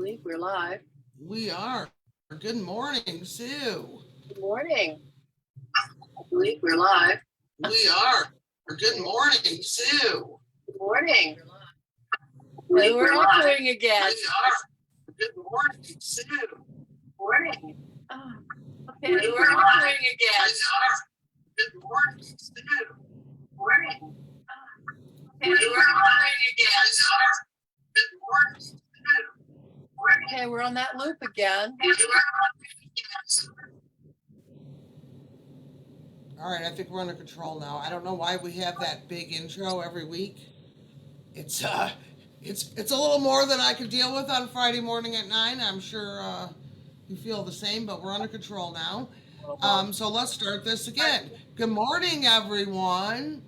believe we're live. We are. Good morning, Sue. Good morning. I believe we're live. We are. Good morning, Sue. Good morning. We're echoing again. We are. Good morning, Sue. Morning. Oh, okay, we're echoing again. We are. Good morning, Sue. Morning. Okay, we're echoing again. Good morning, Sue. Okay, we're on that loop again. All right, I think we're under control now. I don't know why we have that big intro every week. It's a little more than I could deal with on Friday morning at 9. I'm sure you feel the same, but we're under control now. So let's start this again. Good morning, everyone.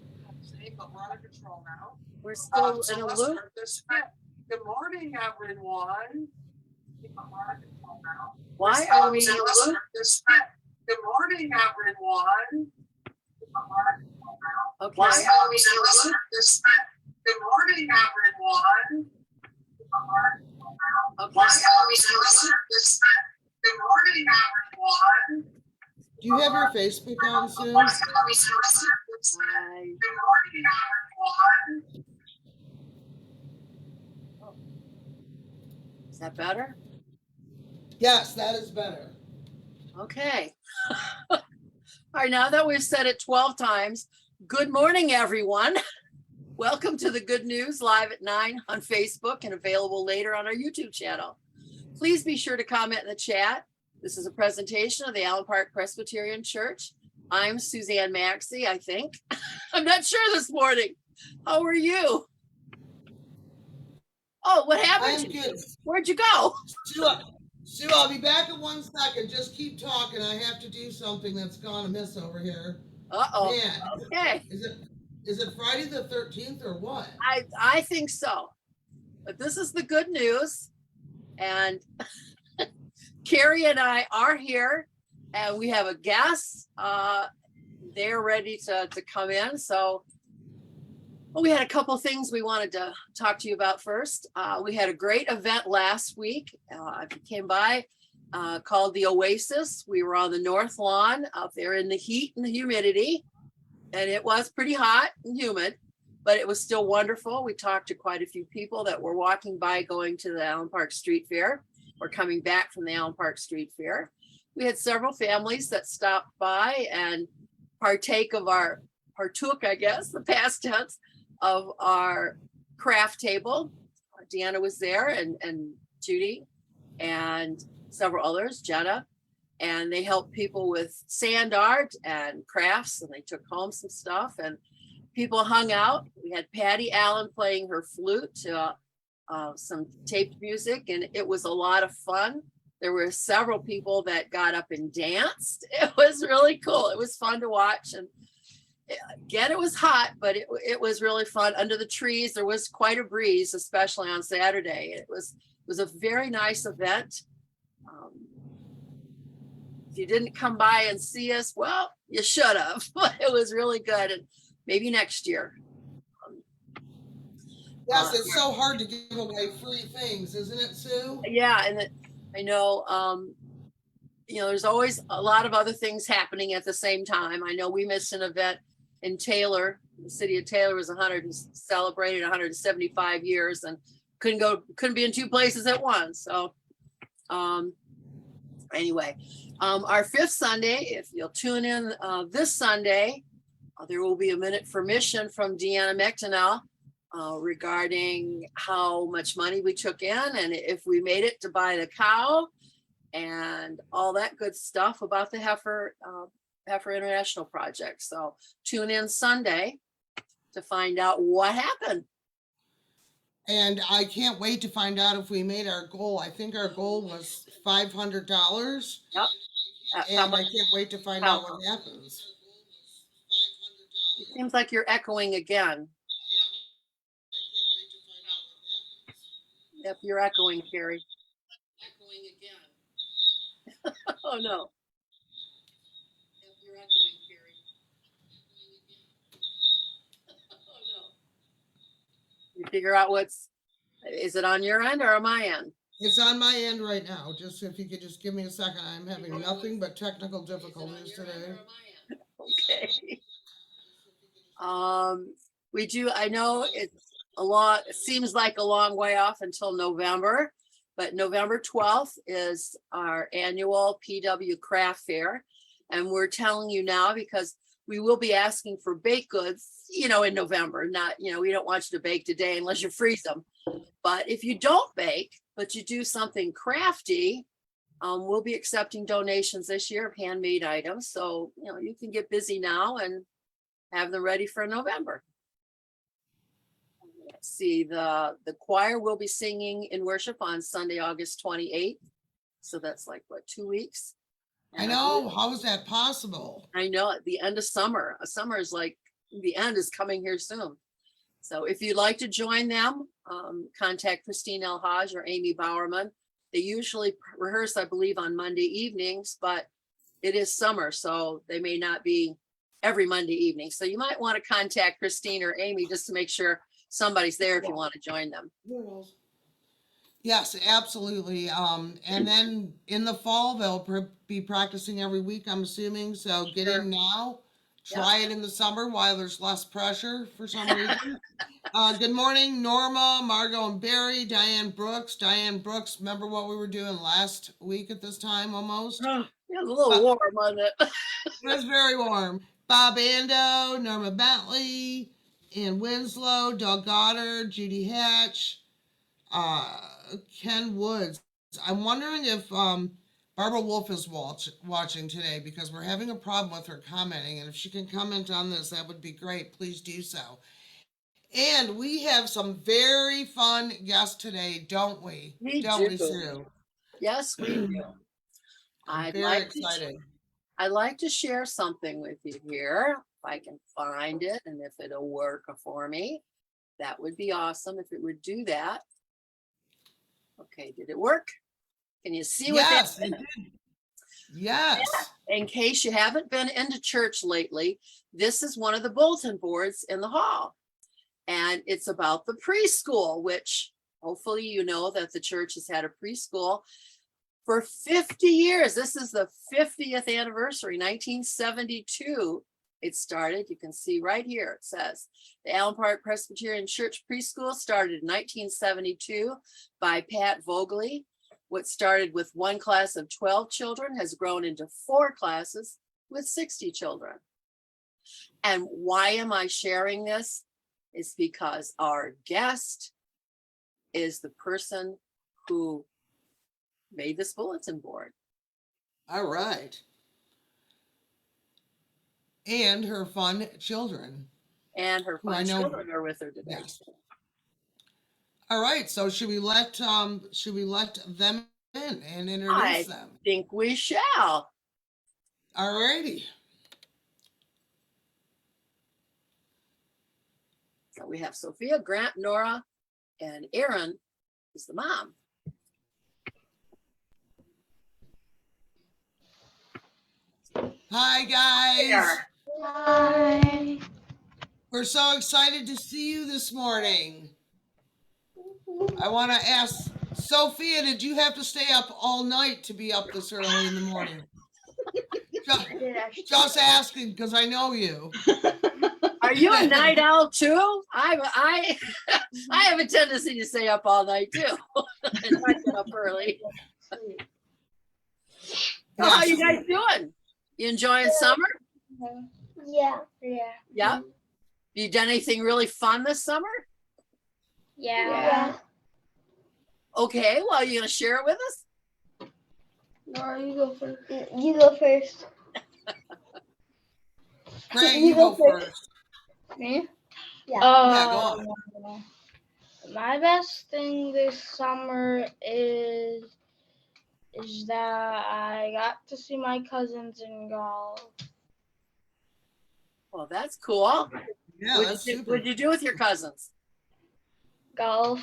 But we're under control now. We're still So in a let's loop. start this again. Good morning, everyone. Why are we in So a let's loop? start this again. Good morning, everyone. Okay. Why are we in a loop? Good morning, everyone. Okay. Why are we in a loop? Good morning, everyone. Do you have your Facebook on, Sue? I- Good morning, everyone. Is that better? Yes, that is better. Okay. All right, now that we've said it 12 times, good morning, everyone. Welcome to the Good News live at 9 on Facebook and available later on our YouTube channel. Please be sure to comment in the chat. This is a presentation of the Allen Park Presbyterian Church. I'm Suzan Maxey, I think. I'm not sure this morning. How are you? Oh, what I happened? am good. Where'd you go? Sue, I'll be back in 1 second. Just keep talking. I have to do something that's gone amiss over here. Uh-oh. Man, Okay. is it Friday the 13th or what? I think so. But this is the good news. And Kerri and I are here and we have a guest. They're ready to come in. So we had a couple things we wanted to talk to you about first. We had a great event last week. If you came by, called the Oasis. We were on the North Lawn out there in the heat and the humidity. And it was pretty hot and humid, but it was still wonderful. We talked to quite a few people that were walking by going to the Allen Park Street Fair or coming back from the Allen Park Street Fair. We had several families that stopped by and partook, I guess, the past tense, of our craft table. Deanna was there and Judy and several others, Jenna, and they helped people with sand art and crafts, and they took home some stuff and people hung out. We had Patty Allen playing her flute to some taped music, and it was a lot of fun. There were several people that got up and danced. It was really cool. It was fun to watch. And again, it was hot, but it was really fun under the trees. There was quite a breeze, especially on Saturday. It was a very nice event. If you didn't come by and see us, well, you should have. It was really good, and maybe next year. Yes, it's so hard to give away free things, isn't it, Sue? Yeah, and I know, there's always a lot of other things happening at the same time. I know we missed an event in Taylor. The city of Taylor was celebrated 175 years and couldn't be in two places at once. So anyway, our fifth Sunday, if you'll tune in this Sunday, there will be a Minute for Mission from Deanna McDonnell regarding how much money we took in and if we made it to buy the cow and all that good stuff about the Heifer International Project. So tune in Sunday to find out what happened. And I can't wait to find out if we made our goal. I think our goal was $500. Yep. And I can't wait to find out what happens. It seems like you're echoing again. Yep, you're echoing, Kerri. Echoing again. Oh no. Yep, you're echoing, Kerri. Oh no. You figure out is it on your end or on my end? It's on my end right now. Just if you could just give me a second. I'm having nothing but technical difficulties today. Okay. Um, we do, I know it's a lot, it seems like a long way off until November, but November 12th is our annual PW Craft Fair. And we're telling you now because we will be asking for baked goods, in November, not, we don't want you to bake today unless you freeze them. But if you don't bake, but you do something crafty, we'll be accepting donations this year of handmade items. So, you can get busy now and have them ready for November. Let's see, the choir will be singing in worship on Sunday, August 28th. So that's like, what, 2 weeks? I know. How is that possible? I know, at the end of summer. Summer is like, the end is coming here soon. So if you'd like to join them, contact Christine El Haj or Amy Bowerman. They usually rehearse, I believe, on Monday evenings, but it is summer, so they may not be every Monday evening. So you might want to contact Christine or Amy just to make sure somebody's there if you want to join them. Yes, absolutely. And then in the fall, they'll be practicing every week, I'm assuming. So get in now. Try it in the summer while there's less pressure for some reason. Good morning, Norma, Margot, and Barry, Diane Brooks. Diane Brooks, remember what we were doing last week at this time almost? Yeah, a little warm, wasn't it? It was very warm. Bob Ando, Norma Bentley, Ann Winslow, Doug Goddard, Judy Hatch, Ken Woods. I'm wondering if Barbara Wolf is watching today because we're having a problem with her commenting. And if she can comment on this, that would be great. Please do so. And we have some very fun guests today, don't we? Don't we, Sue? Yes, we do. I'm very excited. I'd like to share something with you here, if I can find it and if it'll work for me. That would be awesome if it would do that. Okay, did it work? Can you see what Yes, that it did. Yes. In case you haven't been into church lately, this is one of the bulletin boards in the hall. And it's about the preschool, which hopefully you know that the church has had a preschool for 50 years. This is the 50th anniversary, 1972. It started, you can see right here, it says, the Allen Park Presbyterian Church Preschool started in 1972 by Pat Vogley. What started with one class of 12 children has grown into 4 classes with 60 children. And why am I sharing this? It's because our guest is the person who made this bulletin board. All right. And her fun children. And her fun children are with her today. Yes. All right. So should we let them in and introduce them? I think we shall. All righty. So we have Sophia, Grant, Nora, and Erin is the mom. Hi, guys. Hi. We're so excited to see you this morning. I want to ask Sophia, did you have to stay up all night to be up this early in the morning? Just asking because I know you. Are you a night owl too? I have a tendency to stay up all night too. And I get up early. So how you guys doing? You enjoying summer? Yeah. Yeah. You done anything really fun this summer? Yeah. Okay, well, you gonna share it with us? Nora, you go first. You go first. Grant, you go first. Me? Yeah, go on. My best thing this summer is that I got to see my cousins in golf. Well, that's cool. Yeah, What'd you do with your cousins? Golf.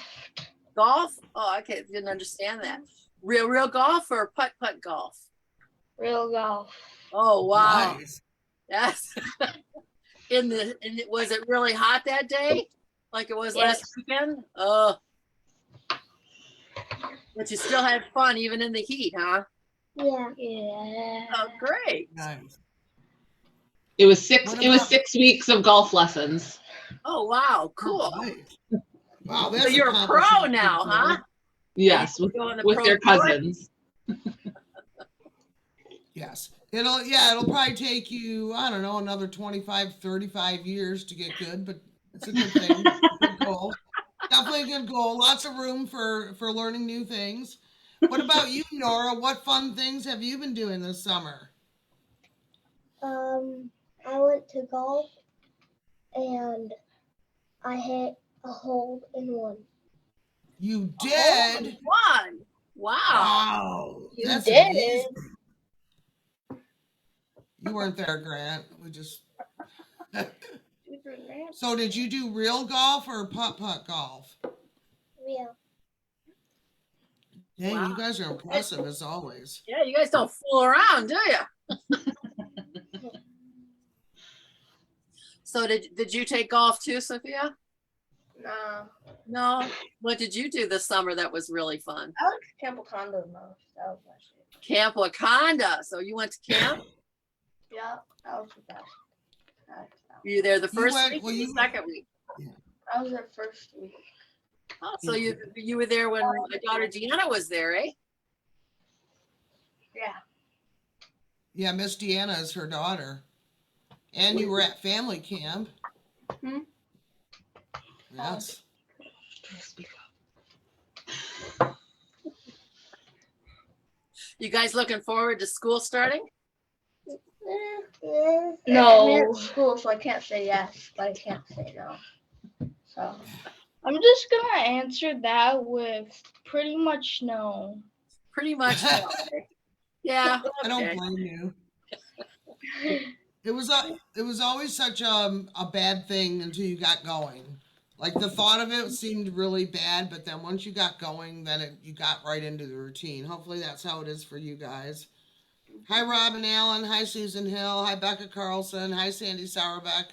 Golf? Oh, okay, didn't understand that. Real golf or putt golf? Real golf. Oh, wow. Nice. Yes. Was it really hot that day? Like it was last weekend? But you still had fun even in the heat, huh? Yeah. Yeah. Oh, great. Nice. It was six. What It was about- 6 weeks of golf lessons. Oh, wow. Cool. Right. Wow, that's So you're a pro accomplishment now, for huh? girl. Yes, You go on the with pro their tour? cousins. Yes. It'll probably take you, I don't know, another 25, 35 years to get good, but it's a good thing. Good goal. Definitely a good goal. Lots of room for learning new things. What about you, Nora? What fun things have you been doing this summer? I went to golf and I hit a hole in one. You Oh, did? one. Wow. Wow. You That's did amazing. You weren't there, Grant. We just. So, did you do real golf or putt-putt golf? Yeah. Dang, Wow. you guys are impressive as always. Yeah, you guys don't fool around, do you? So did you take golf too, Sophia? No. No. What did you do this summer that was really fun? I like Camp Wakanda the most. That was my shit. Camp Wakanda. So you went to camp? Yeah, that was the best. Were you there the You first went- week well, or the you- second week? I was there first week. Oh, so you were there when my daughter Deanna was there, eh? Yeah. Yeah, Miss Deanna is her daughter. And you were at family camp. Hmm? Yes. You guys looking forward to school starting? No. I'm at school, so I can't say yes, but I can't say no. So I'm just gonna answer that with pretty much no. Pretty much. No. Yeah. I don't Okay. blame you. It was always such a bad thing until you got going. Like the thought of it seemed really bad, but then once you got going, then you got right into the routine. Hopefully that's how it is for you guys. Hi, Robin Allen. Hi, Susan Hill. Hi, Becca Carlson. Hi, Sandy Sauerbeck.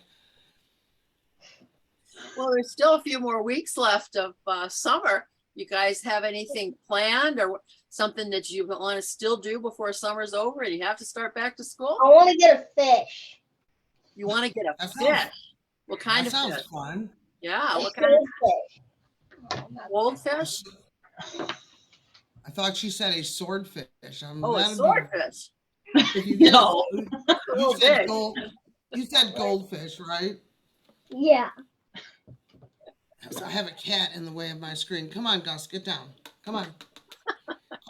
Well, there's still a few more weeks left of summer. You guys have anything planned or something that you want to still do before summer's over and you have to start back to school? I want to get a fish. You want to get a That fish? sounds, What kind that of sounds fish? fun. Yeah, A what kind of fish. goldfish? I thought she said a swordfish. Oh, a that'd be- swordfish. if you get- No. You said, Big. you said goldfish, right? Yeah. I have a cat in the way of my screen. Come on, Gus, get down. Come on.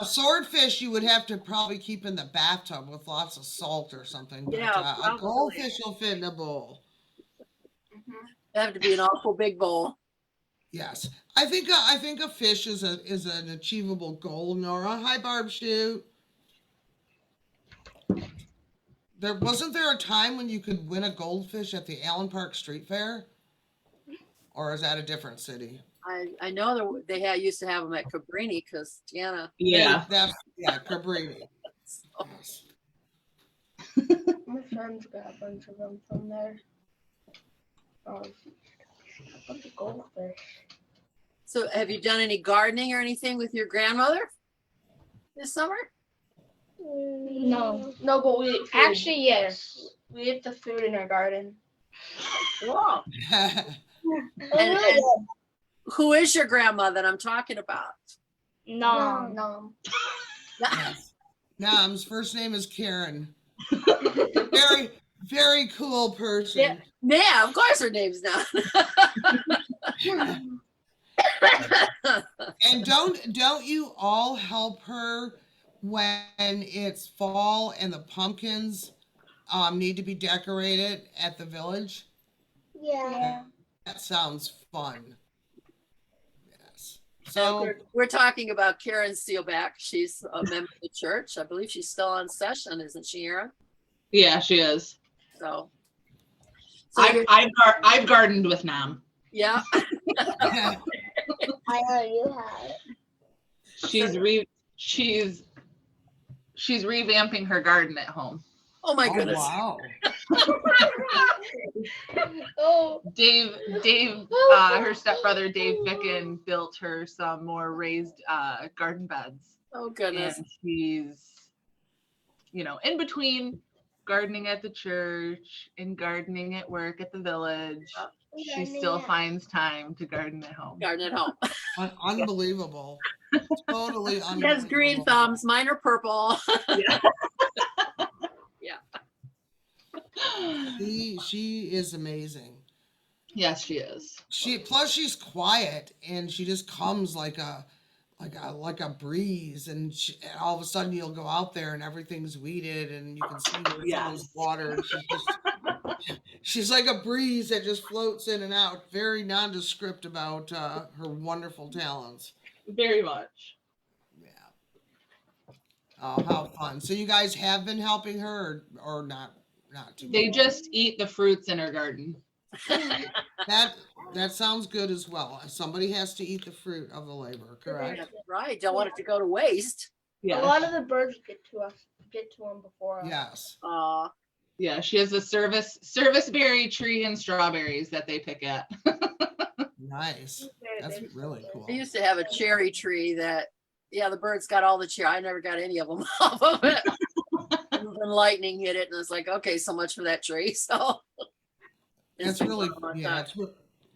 A swordfish you would have to probably keep in the bathtub with lots of salt or something. But, Yeah, a probably. goldfish will fit in a bowl. They have to be an awful big bowl. Yes, I think a fish is an achievable goal. Nora, hi, Barb Shoot. Wasn't there a time when you could win a goldfish at the Allen Park Street Fair, or is that a different city? I know that they used to have them at Cabrini because Deanna. Yeah. Cabrini. Yes. My friends got a bunch of them from there. A bunch of goldfish. So have you done any gardening or anything with your grandmother this summer? No. No, but we ate food. Actually, yes. We ate the food in our garden. Wow. And who is your grandma that I'm talking about? No. No. Yes. Nam's first name is Karen. Very, very cool person. Yeah, of course her name's not. And don't you all help her when it's fall and the pumpkins need to be decorated at the village? Yeah. That sounds fun. Yes. So So we're talking about Karen Steelback. She's a member of the church. I believe she's still on session, isn't she, Aaron? Yeah, she is. So I've gardened with Nam. yeah. I know you have. She's revamping her garden at home. Oh my oh, goodness. wow. Oh. Dave, her stepbrother Dave Bicken built her some more raised garden beds, Oh goodness. and she's, in between gardening at the church and gardening at work at the village, she still finds time to garden at home. Garden at home. Unbelievable. Totally She unbelievable. has green thumbs. Mine are purple. She is amazing. Yes, she is. She's quiet, and she just comes like a breeze, and all of a sudden you'll go out there and everything's weeded and you can see where someone's watered. She's like a breeze that just floats in and out. Very nondescript about her wonderful talents. Very much. Yeah. Oh, how fun! So you guys have been helping her, or not? Not too. They just eat the fruits in her garden. That sounds good as well. Somebody has to eat the fruit of the labor, correct? That's right. Don't want it to go to waste. A lot of the birds get to them before us. Yes. Yeah, she has a service berry tree and strawberries that they pick at. Nice. That's really cool. I used to have a cherry tree that, the birds got all the cherry. I never got any of them off of it. And lightning hit it, and it's like, okay, so much for that tree. So it's really, it's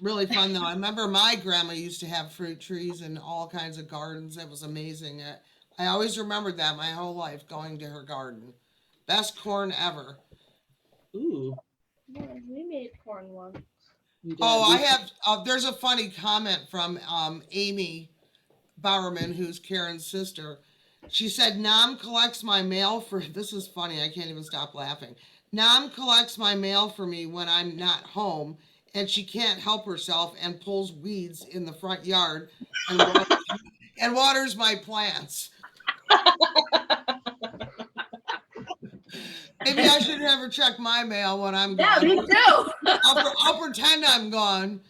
really fun though. I remember my grandma used to have fruit trees and all kinds of gardens. It was amazing. I always remembered that my whole life, going to her garden. Best corn ever. Ooh. Yeah, we made corn once. Oh, I have, there's a funny comment from Amy Bowerman, who's Karen's sister. She said, Nam collects my mail for, this is funny, I can't even stop laughing. Nam collects my mail for me when I'm not home, and she can't help herself and pulls weeds in the front yard and waters my plants. Maybe I should have her check my mail when I'm gone. Yeah, me too. I'll pretend I'm gone.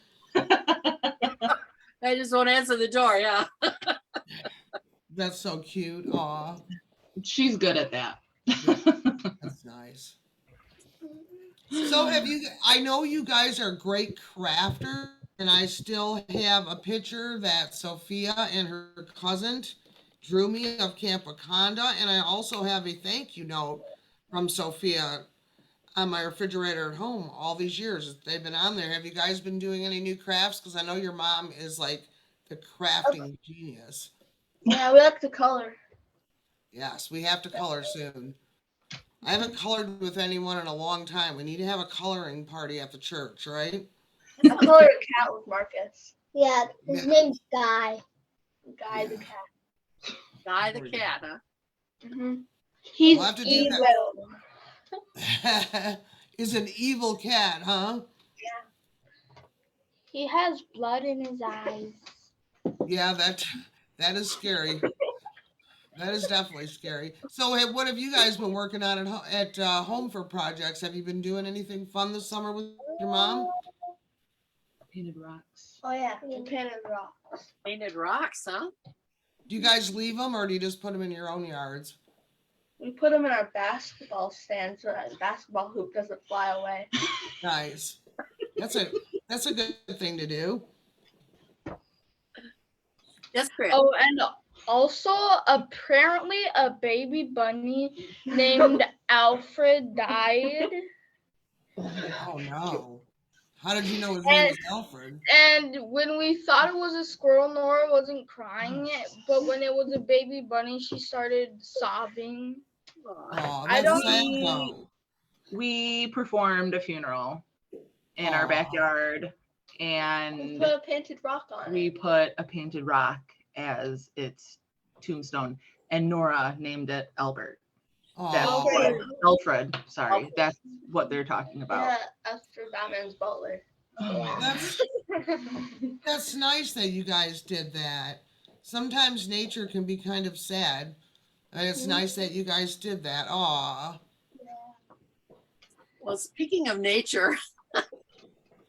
I just won't answer the door. Yeah. That's so cute. Aw. She's good at that. That's nice. So I know you guys are great crafters, and I still have a picture that Sophia and her cousin drew me of Camp Wakanda, and I also have a thank you note from Sophia on my refrigerator at home all these years. They've been on there. Have you guys been doing any new crafts? Because I know your mom is like the crafting genius. Yeah, we like to color. Yes, we have to color soon. I haven't colored with anyone in a long time. We need to have a coloring party at the church, right? I colored a cat with Marcus. Yeah, his name's Guy. Guy the cat. Guy the cat, huh? Mm-hmm. He's We'll have to do evil. that. Is an evil cat, huh? He has blood in his eyes. Yeah, that is scary. That is definitely scary. So, what have you guys been working on at home for projects? Have you been doing anything fun this summer with your mom? Painted rocks. Oh yeah, we painted rocks. Painted rocks, huh? Do you guys leave them, or do you just put them in your own yards? We put them in our basketball stand so that the basketball hoop doesn't fly away. Nice. That's a good thing to do. Yes, Chris. Oh, and also apparently a baby bunny named Alfred died. Oh no. How did you know his name was Alfred? And when we thought it was a squirrel, Nora wasn't crying, but when it was a baby bunny, she started sobbing. Oh, I that's don't sad need- though. We performed a funeral in our Aw. backyard, We and put a painted rock on we it. put a painted rock as its tombstone, and Nora named it Albert. That's Oh, Alfred. Alfred, sorry. Alfred. That's what they're talking about. Yeah, after Batman's butler. that's nice that you guys did that. Sometimes nature can be kind of sad, and it's nice that you guys did that. Aw. Well, speaking of nature, I've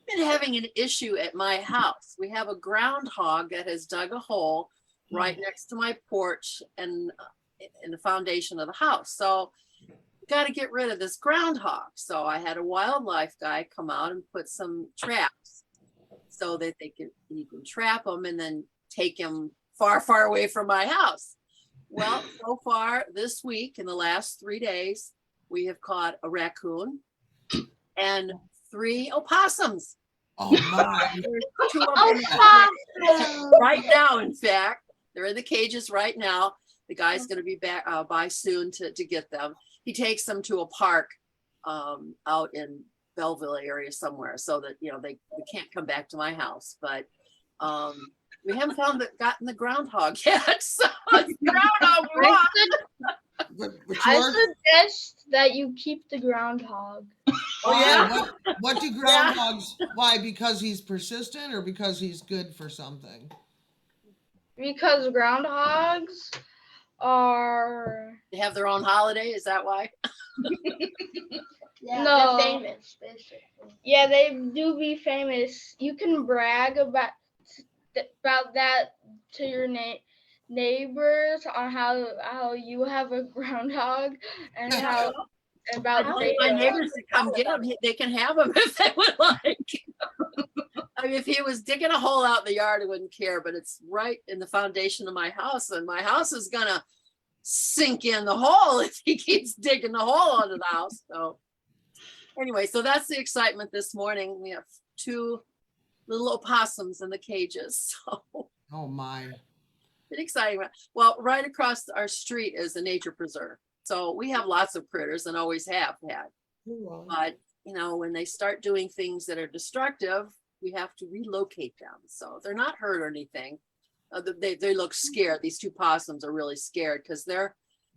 been having an issue at my house. We have a groundhog that has dug a hole right next to my porch and in the foundation of the house. So got to get rid of this groundhog. So I had a wildlife guy come out and put some traps so that you can trap them and then take him far, far away from my house. Well, so far this week, in the last 3 days, we have caught a raccoon and 3 opossums. Oh my. There's 2 of them right now. In fact, they're in the cages right now. The guy's going to be back by soon to get them. He takes them to a park out in Belleville area somewhere, so that they can't come back to my house. But we haven't gotten the groundhog yet. So it's groundhog walk. But I suggest that you keep the groundhog. Oh yeah. What do groundhogs? Why? Because he's persistent, or because he's good for something? Because groundhogs They have their own holiday. Is that why? Yeah, No. they're famous, basically. Yeah, they do be famous. You can brag about that to your neighbors on how you have a groundhog and how about I want my neighbors to come get them. They can have them if they would like. I mean, if he was digging a hole out in the yard, I wouldn't care, but it's right in the foundation of my house, and my house is gonna sink in the hole if he keeps digging the hole under the house. So anyway, so that's the excitement this morning. We have 2 little opossums in the cages. So Oh my. it's exciting. Well, right across our street is a nature preserve. So we have lots of critters and always have had. But, when they start doing things that are destructive, we have to relocate them. So they're not hurt or anything. They look scared. These 2 possums are really scared because they're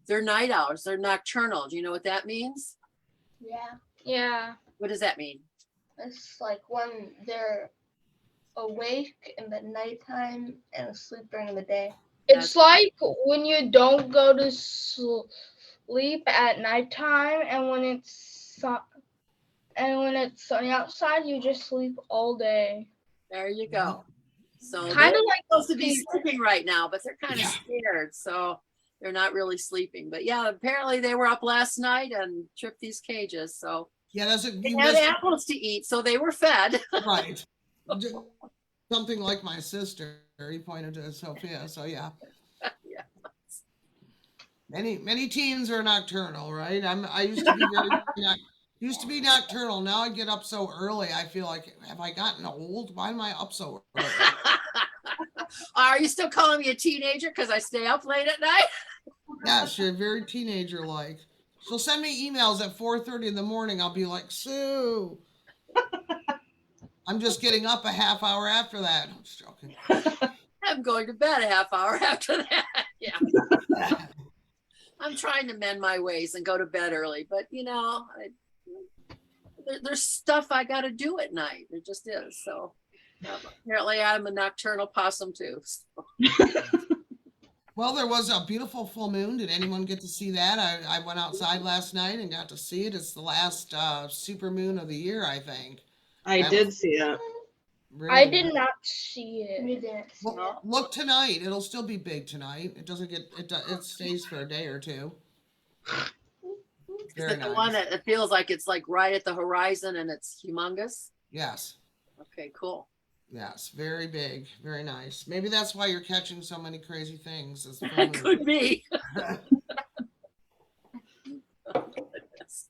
night owls. They're nocturnal. Do you know what that means? Yeah. Yeah. What does that mean? It's like when they're awake in the nighttime and asleep during the day. It's like when you don't go to sleep at nighttime, and when it's sunny outside, you just sleep all day. There you go. So Kind they're of like supposed to be sleeping right now, but they're kind of scared. So they're not really sleeping. But yeah, apparently they were up last night and tripped these cages. So Yeah, they had apples to eat, so they were fed. right. Something like my sister. He pointed to Sophia. So yeah. Yeah. Many teens are nocturnal, right? I used to be nocturnal. Now I get up so early. I feel like, have I gotten old? Why am I up so early? Are you still calling me a teenager because I stay up late at night? Yes, you're very teenager-like. She'll send me emails at 4:30 in the morning. I'll be like, Sue, I'm just getting up a half hour after that. I'm just joking. I'm going to bed a half hour after that. Yeah. I'm trying to mend my ways and go to bed early, but there's stuff I got to do at night. There just is. So apparently I'm a nocturnal possum too. So. Well, there was a beautiful full moon. Did anyone get to see that? I went outside last night and got to see it. It's the last super moon of the year, I think. I did see it. Really I did not see it. We didn't. Well, look tonight. It'll still be big tonight. It doesn't get it stays for a day or two. Is Very it the nice. one that it feels like it's like right at the horizon and it's humongous? Yes. Okay, cool. Yes, very big, very nice. Maybe that's why you're catching so many crazy things. Is the full That moon. could be. Oh, goodness.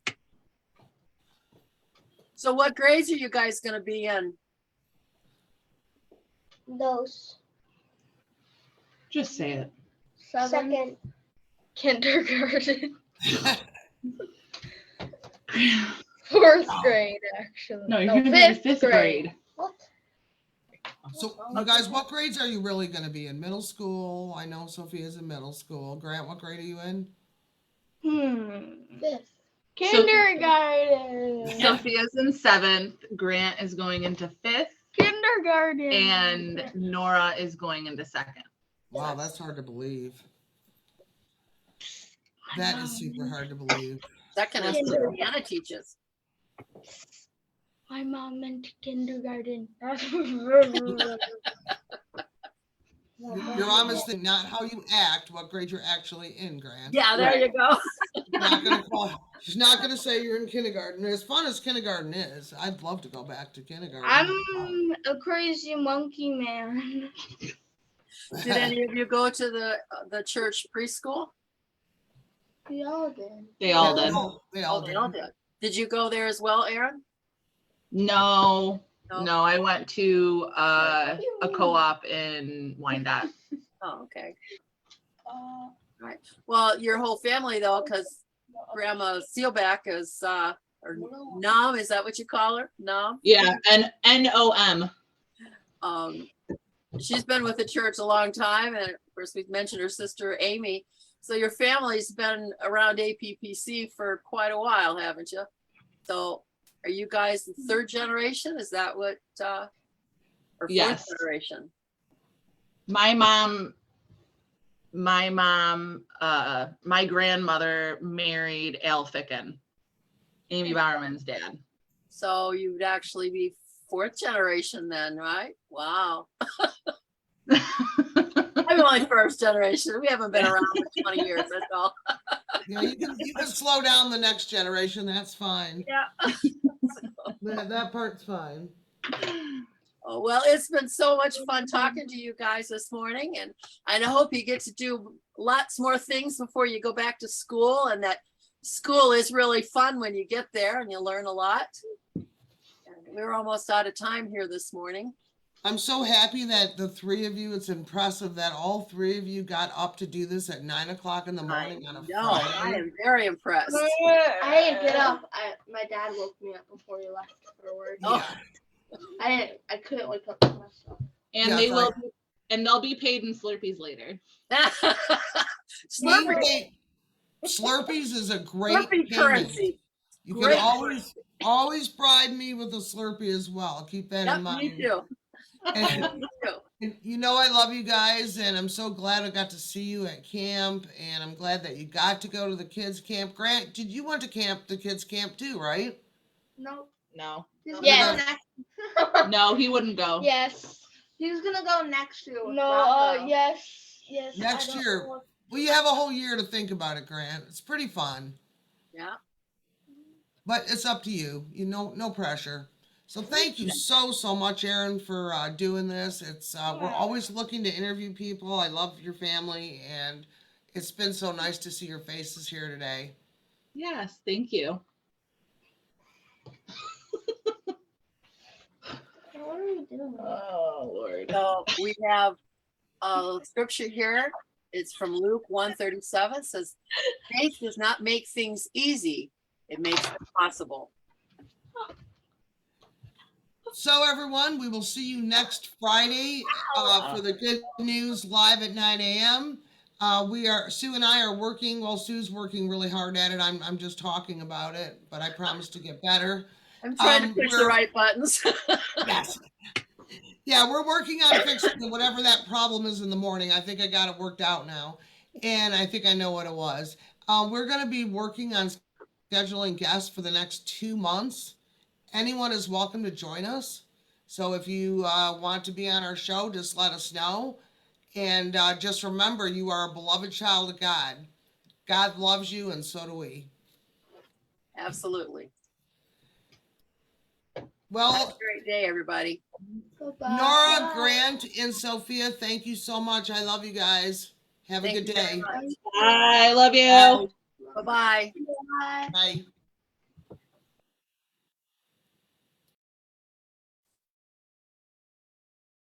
So what grades are you guys going to be in? Those. Just say it. Second. Kindergarten. 4th grade, actually. No, you're gonna be in 5th fifth grade. What? So, you guys, what grades are you really going to be in? Middle school? I know Sophia's in middle school. Grant, what grade are you in? Fifth. Kindergarten. Sophia's in 7th. Grant is going into 5th. Kindergarten. And Nora is going into 2nd. Wow, that's hard to believe. That is super hard to believe. Second is what Deanna teaches. My mom went to kindergarten. Your mom is thinking not how you act, what grade you're actually in, Grant. Yeah, there you go. She's not gonna say you're in kindergarten. As fun as kindergarten is, I'd love to go back to kindergarten. I'm a crazy monkey man. Did any of you go to the church preschool? We all did. They all Yeah, did. They all They all did. did. Did you go there as well, Aaron? No, No. no, I went to a co-op in Wyandotte. Oh, okay. Right. Well, your whole family though, because Grandma Sealback is or Nom, is that what you call her? Nom? Yeah, and NOM. She's been with the church a long time, and of course we've mentioned her sister Amy. So your family's been around APPC for quite a while, haven't you? So are you guys the third generation? Is that what or fourth Yes. generation? My grandmother married Al Ficken, Amy Bowerman's dad. So you'd actually be fourth generation then, right? Wow. I'm only first generation. We haven't been around for 20 years, that's all. Yeah, you can slow down the next generation. That's fine. Yeah. That part's fine. Oh, well, it's been so much fun talking to you guys this morning, and I hope you get to do lots more things before you go back to school, and that school is really fun when you get there and you learn a lot. And we're almost out of time here this morning. I'm so happy that the three of you, it's impressive that all three of you got up to do this at 9 o'clock in the morning on a No, I Friday. am very impressed. I didn't get up. My dad woke me up before he left for work. Oh. Yeah. I couldn't wake up for myself. And Yeah, they it's will like- and they'll be paid in Slurpees later. Slurpee Slurpees is a great payment. currency. You Great. can always bribe me with a Slurpee as well. Keep that in Yep, mind. me too. And, Me too. and you know I love you guys, and I'm so glad I got to see you at camp, and I'm glad that you got to go to the kids' camp. Grant, did you went to the kids' camp too, right? No. No. He's Yes. gonna go next. No, he wouldn't go. Yes. He's gonna go next year. With No. Rocco. Yes. Yes. Next I don't year. know. Well, you have a whole year to think about it, Grant. It's pretty fun, Yeah. but it's up to you. You know, no pressure. So thank you so much, Aaron, for doing this. It's we're always looking to interview people. I love your family, and it's been so nice to see your faces here today. Yes, thank you. What are we doing? Oh Lord. So we have a scripture here. It's from Luke 1:37. It says, faith does not make things easy. It makes it possible. So everyone, we will see you next Friday for the Good News live at 9 a.m. Sue and I are working. Well, Sue's working really hard at it. I'm just talking about it, but I promise to get better. I'm trying to push the right buttons. Yes. Yeah, we're working on fixing whatever that problem is in the morning. I think I got it worked out now, and I think I know what it was. We're going to be working on scheduling guests for the next 2 months. Anyone is welcome to join us. So if you want to be on our show, just let us know. And just remember, you are a beloved child of God. God loves you, and so do we. Absolutely. Have Well, a great day, everybody. Goodbye. Nora, Grant, and Sophia, thank you so much. I love you guys. Have a Thank good you very day. much. I love you. Bye-bye. Bye. Bye.